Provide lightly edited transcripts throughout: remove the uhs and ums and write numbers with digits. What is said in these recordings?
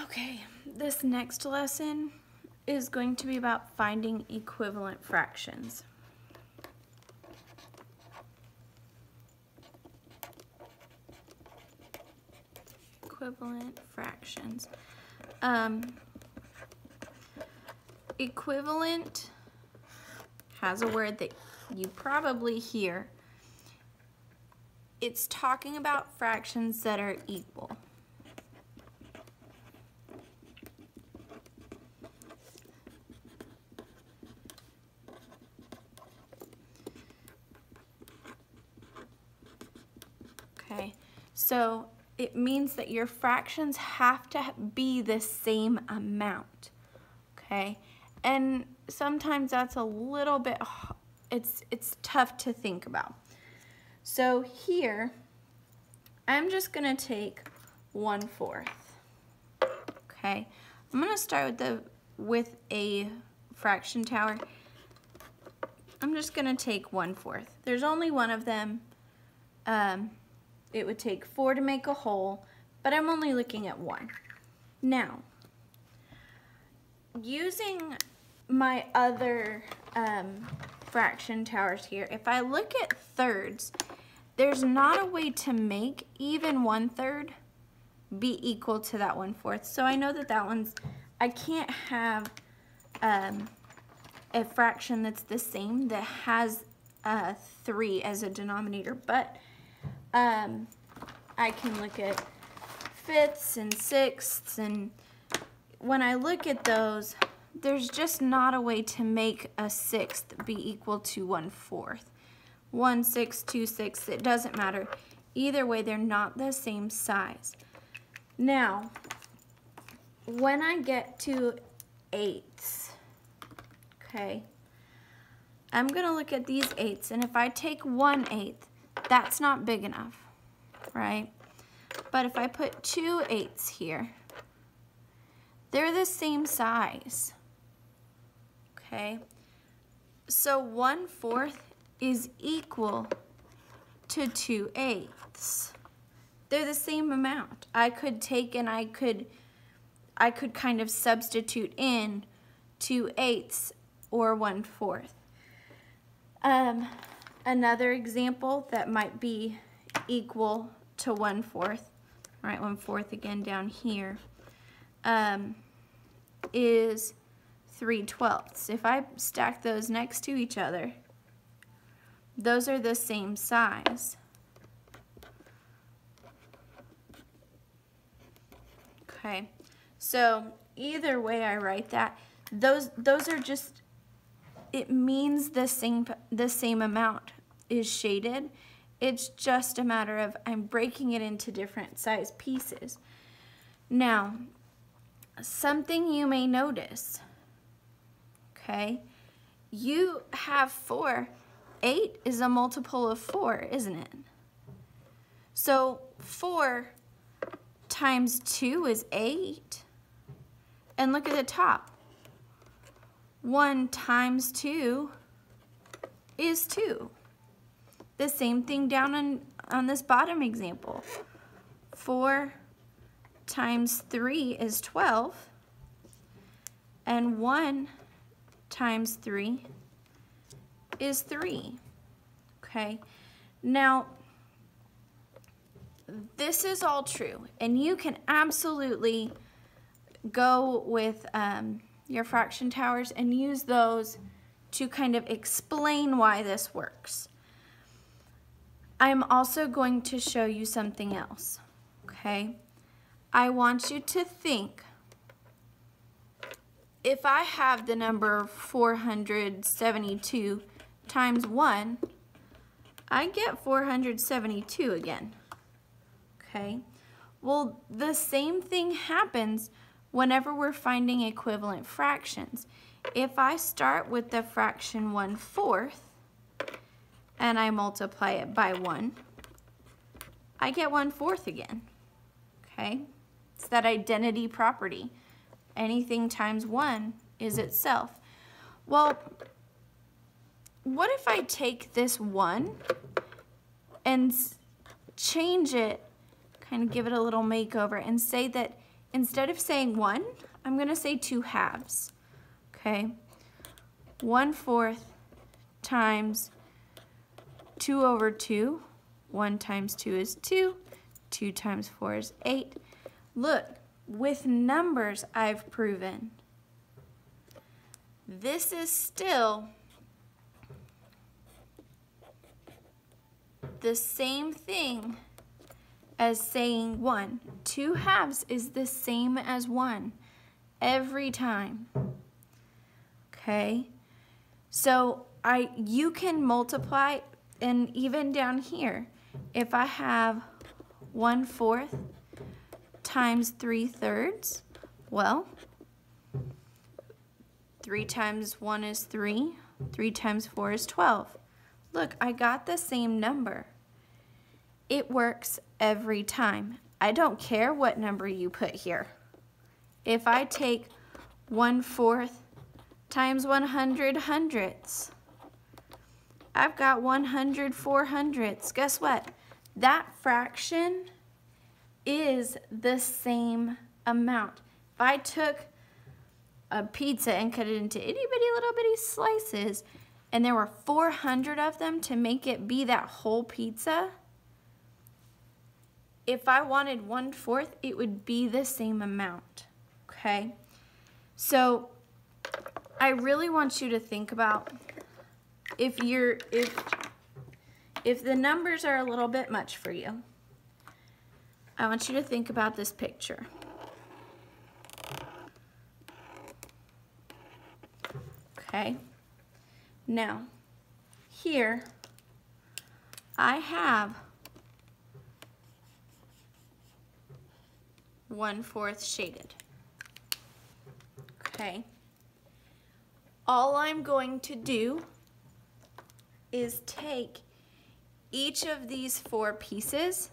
Okay, this next lesson is going to be about finding equivalent fractions. Equivalent fractions. Equivalent has a word that you probably hear. It's talking about fractions that are equal. Okay, so it means that your fractions have to be the same amount, okay? And sometimes that's a little bit, it's tough to think about. So here, I'm just gonna take 1/4, okay? I'm gonna start with a fraction tower. I'm just gonna take 1/4. There's only one of them. It would take 4 to make a whole, but I'm only looking at 1. Now, using my other fraction towers here, if I look at thirds, there's not a way to make even 1/3 be equal to that 1/4. So I know that one's, I can't have a fraction that's the same that has 3 as a denominator, but I can look at fifths and sixths, and when I look at those, there's just not a way to make a sixth be equal to 1/4. 1/6, 2/6, it doesn't matter. Either way, they're not the same size. Now, when I get to eighths, okay, I'm gonna look at these eighths, and if I take 1/8, that's not big enough, right? But if I put 2/8 here, they're the same size, okay? So 1/4 is equal to 2/8. They're the same amount. I could take and I could kind of substitute in 2/8 or 1/4. Another example that might be equal to 1/4, right, 1/4 again down here, is 3/12. If I stack those next to each other, those are the same size. Okay, so either way I write that, those are just, it means the same amount is shaded. It's just a matter of I'm breaking it into different size pieces. Now, something you may notice, okay, you have 4. 8 is a multiple of 4, isn't it? So 4 times 2 is 8. And look at the top. 1 times 2 is 2. The same thing down on this bottom example. 4 times 3 is 12. And 1 times 3 is 3. Okay? Now, this is all true, and you can absolutely go with your fraction towers and use those to kind of explain why this works. I'm also going to show you something else, okay? I want you to think, if I have the number 472 times 1, I get 472 again, okay? Well, the same thing happens whenever we're finding equivalent fractions. If I start with the fraction 1/4 and I multiply it by 1, I get 1/4 again, okay? It's that identity property. Anything times 1 is itself. Well, what if I take this 1 and change it, kind of give it a little makeover, and say that instead of saying 1, I'm going to say 2 halves. Okay? 1/4 times 2 over 2. 1 times 2 is 2. 2 times 4 is 8. Look, with numbers I've proven. This is still the same thing as saying 1. 2 halves is the same as 1 every time. Okay? So you can multiply, and even down here, if I have 1/4 times 3/3, well, 3 times 1 is 3, 3 times 4 is 12. Look, I got the same number. It works every time. I don't care what number you put here. If I take 1/4 times 100 hundredths, I've got 104 hundredths. Guess what? That fraction is the same amount. If I took a pizza and cut it into itty bitty little bitty slices, and there were 400 of them to make it be that whole pizza, if I wanted 1/4, it would be the same amount, okay? So I really want you to think about if the numbers are a little bit much for you, I want you to think about this picture. Okay? Now, here I have 1/4 shaded. Okay? All I'm going to do is take each of these 4 pieces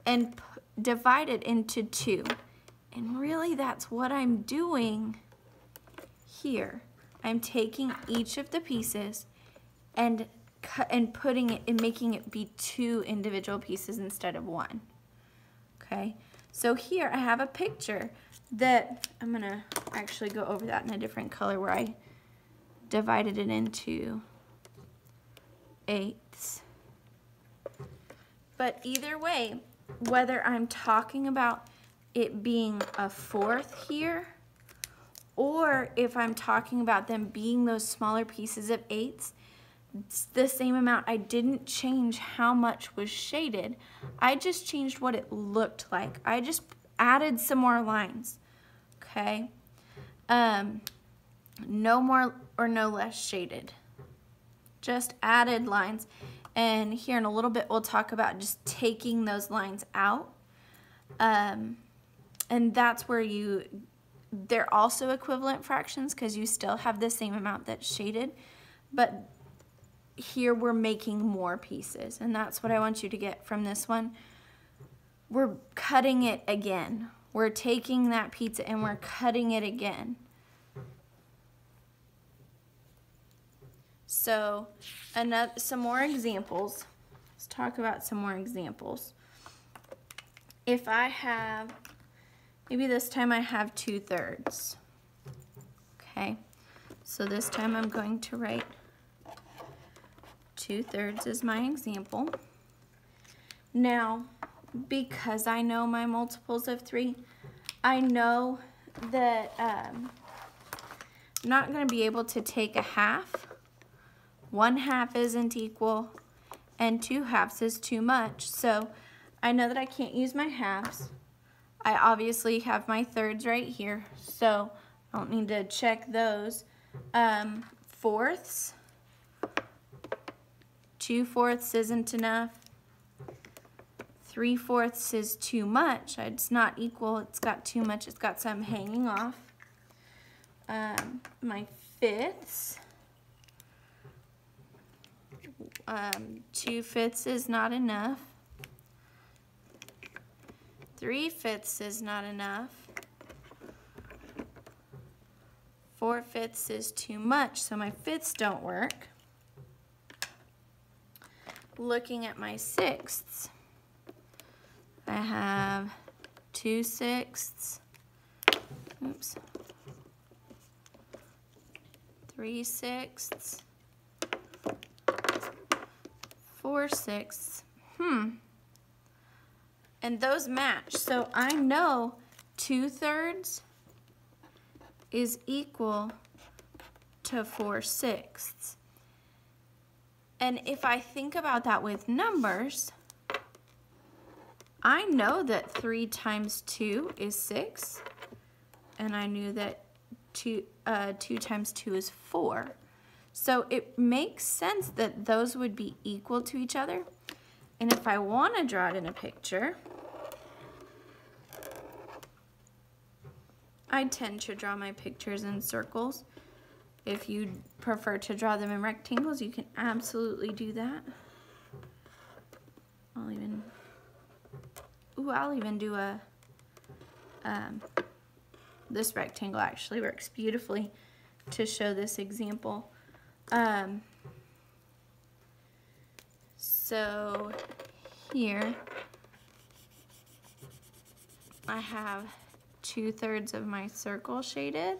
and divide it into 2. And really that's what I'm doing here. I'm taking each of the pieces and putting it and making it be 2 individual pieces instead of 1. Okay? So here I have a picture that I'm going to actually go over that in a different color where I divided it into 8ths. But either way, whether I'm talking about it being a 4th here, or if I'm talking about them being those smaller pieces of 8ths, it's the same amount. I didn't change how much was shaded. I just changed what it looked like. I just added some more lines, okay? No more or no less shaded. Just added lines. And here in a little bit, we'll talk about just taking those lines out. And that's where they're also equivalent fractions because you still have the same amount that's shaded. But here we're making more pieces. And that's what I want you to get from this one. We're cutting it again. We're taking that pizza and we're cutting it again. So some more examples. Let's talk about some more examples. If I have, maybe this time I have 2/3. Okay, so this time I'm going to write 2/3 as my example. Now, because I know my multiples of 3, I know that I'm not going to be able to take a half. 1/2 isn't equal, and 2/2 is too much. So I know that I can't use my halves. I obviously have my thirds right here, so I don't need to check those. 4ths. 2/4 isn't enough. 3/4 is too much. It's not equal. It's got too much. It's got some hanging off. My 5ths. 2/5 is not enough. 3/5 is not enough. 4/5 is too much, so my 5ths don't work. Looking at my 6ths, I have 2/6, oops, 3/6, 4/6. And those match. So I know 2/3 is equal to 4/6. And if I think about that with numbers, I know that 3 times 2 is 6. And I knew that 2 times 2 is 4. So it makes sense that those would be equal to each other. And if I want to draw it in a picture, I tend to draw my pictures in circles. If you prefer to draw them in rectangles, you can absolutely do that. I'll even do a, this rectangle actually works beautifully to show this example. So here I have 2/3 of my circle shaded.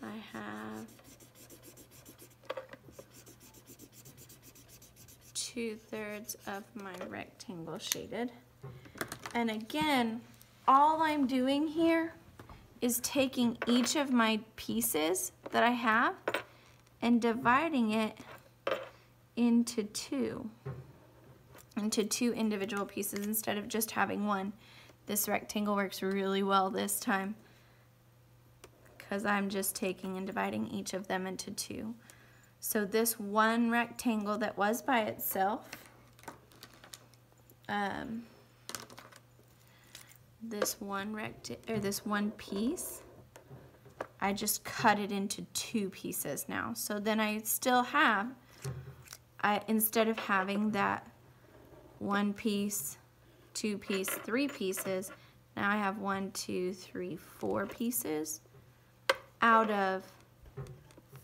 I have 2/3 of my rectangle shaded. And again, all I'm doing here is taking each of my pieces that I have and dividing it into two individual pieces instead of just having one. This rectangle works really well this time because I'm just taking and dividing each of them into two. So this one rectangle that was by itself, this one piece, I just cut it into 2 pieces now. So then I still have, instead of having that 1 piece, 2 piece, 3 pieces, now I have 1, 2, 3, 4 pieces out of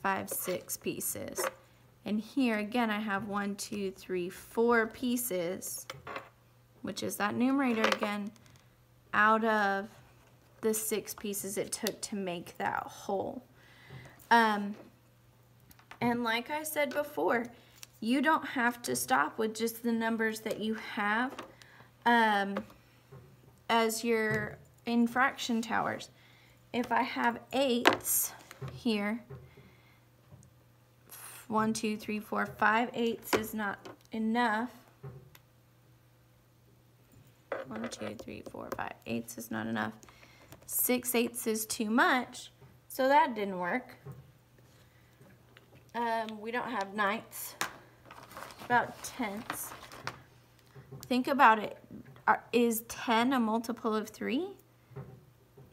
5, 6 pieces. And here again I have 1, 2, 3, 4 pieces, which is that numerator again, out of the 6 pieces it took to make that whole. And like I said before, you don't have to stop with just the numbers that you have as your in fraction towers. If I have 8s here, 1, 2, 3, 4, 5 8s is not enough. 1, 2, 3, 4, 5 8s is not enough. 6 8s is too much, so that didn't work. We don't have 9ths. About 10ths. Think about it. Is 10 a multiple of 3?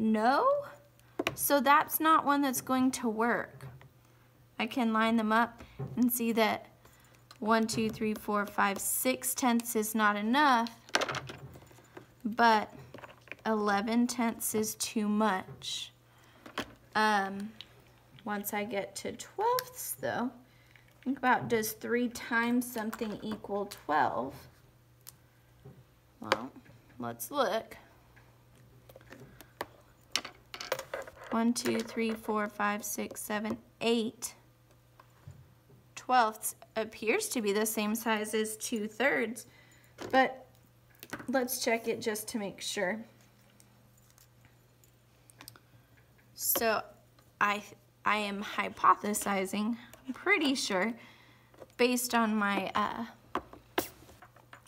No? So that's not one that's going to work. I can line them up and see that 1, 2, 3, 4, 5, 6/10 is not enough, but 11/10 is too much. Once I get to 12ths though, think about, does 3 times something equal 12? Well, let's look. 1, 2, 3, 4, 5, 6, 7, 8. 12ths appears to be the same size as 2/3, but let's check it just to make sure. So I am hypothesizing, I'm pretty sure, based on my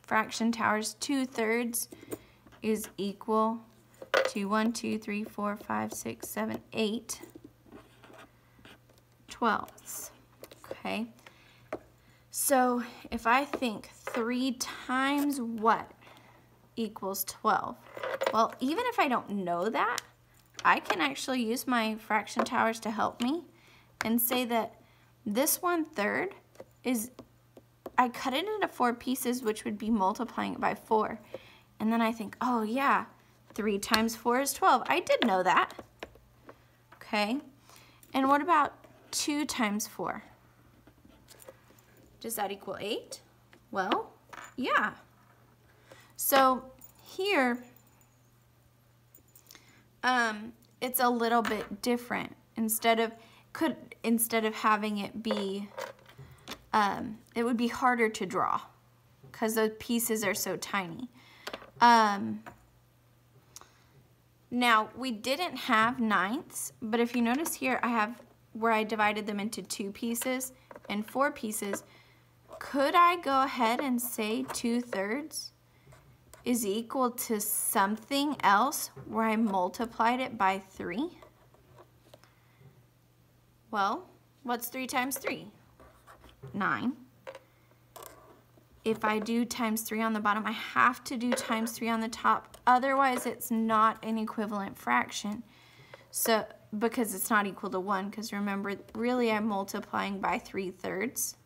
fraction towers, 2/3 is equal to 1, 2, 3, 4, 5, 6, 7, 8 12ths. Okay, so if I think 3 times what equals 12? Well, even if I don't know that, I can actually use my fraction towers to help me and say that this 1/3 is, I cut it into 4 pieces, which would be multiplying it by 4. And then I think, oh yeah, 3 times 4 is 12. I did know that. Okay, and what about 2 times 4? Does that equal 8? Well, yeah. So here, it's a little bit different. Instead of having it be, it would be harder to draw because the pieces are so tiny. Now, we didn't have ninths, but if you notice here, I have where I divided them into 2 pieces and 4 pieces. Could I go ahead and say 2/3 is equal to something else where I multiplied it by 3? Well, what's 3 times 3? 9. If I do times 3 on the bottom, I have to do times 3 on the top. Otherwise, it's not an equivalent fraction. So, because it's not equal to 1, because remember, really I'm multiplying by 3/3,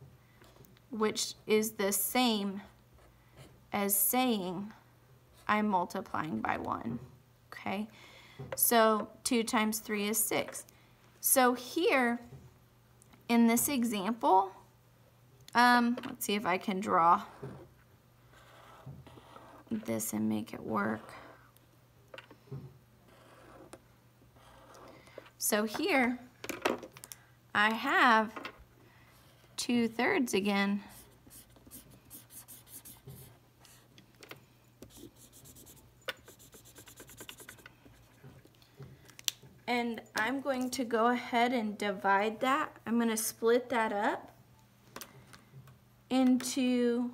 which is the same as saying I'm multiplying by 1, okay? So 2 times 3 is 6. So here, in this example, let's see if I can draw this and make it work. So here, I have 2/3 again. And I'm going to go ahead and divide that. I'm going to split that up into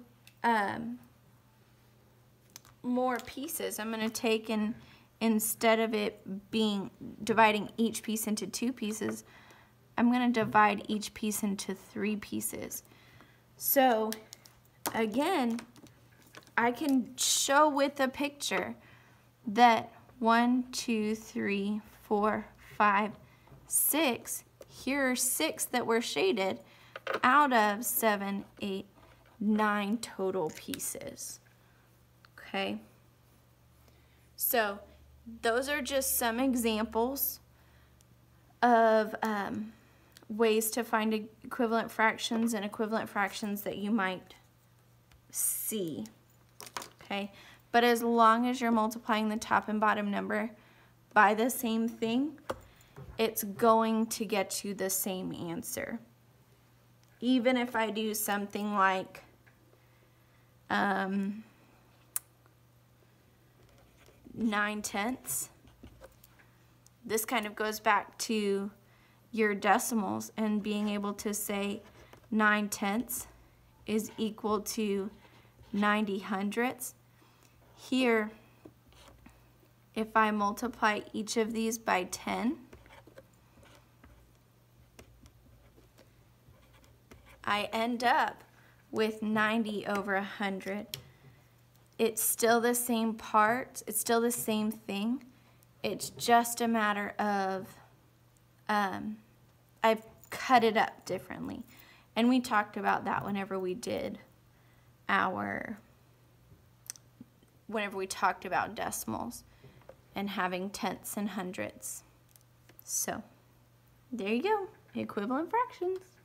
more pieces. I'm going to take and instead of it being dividing each piece into 2 pieces, I'm going to divide each piece into 3 pieces. So again, I can show with a picture that 1, 2, 3, 4, 5, 6, here are 6 that were shaded out of 7, 8, 9 total pieces. Okay, so those are just some examples of ways to find equivalent fractions and equivalent fractions that you might see. Okay, but as long as you're multiplying the top and bottom number by the same thing, it's going to get you the same answer. Even if I do something like 9/10, this kind of goes back to your decimals and being able to say 9/10 is equal to 90 hundredths. Here, if I multiply each of these by 10, I end up with 90 over 100. It's still the same parts, it's still the same thing. It's just a matter of, I've cut it up differently. And we talked about that whenever we talked about decimals and having tenths and hundredths. So, there you go, equivalent fractions.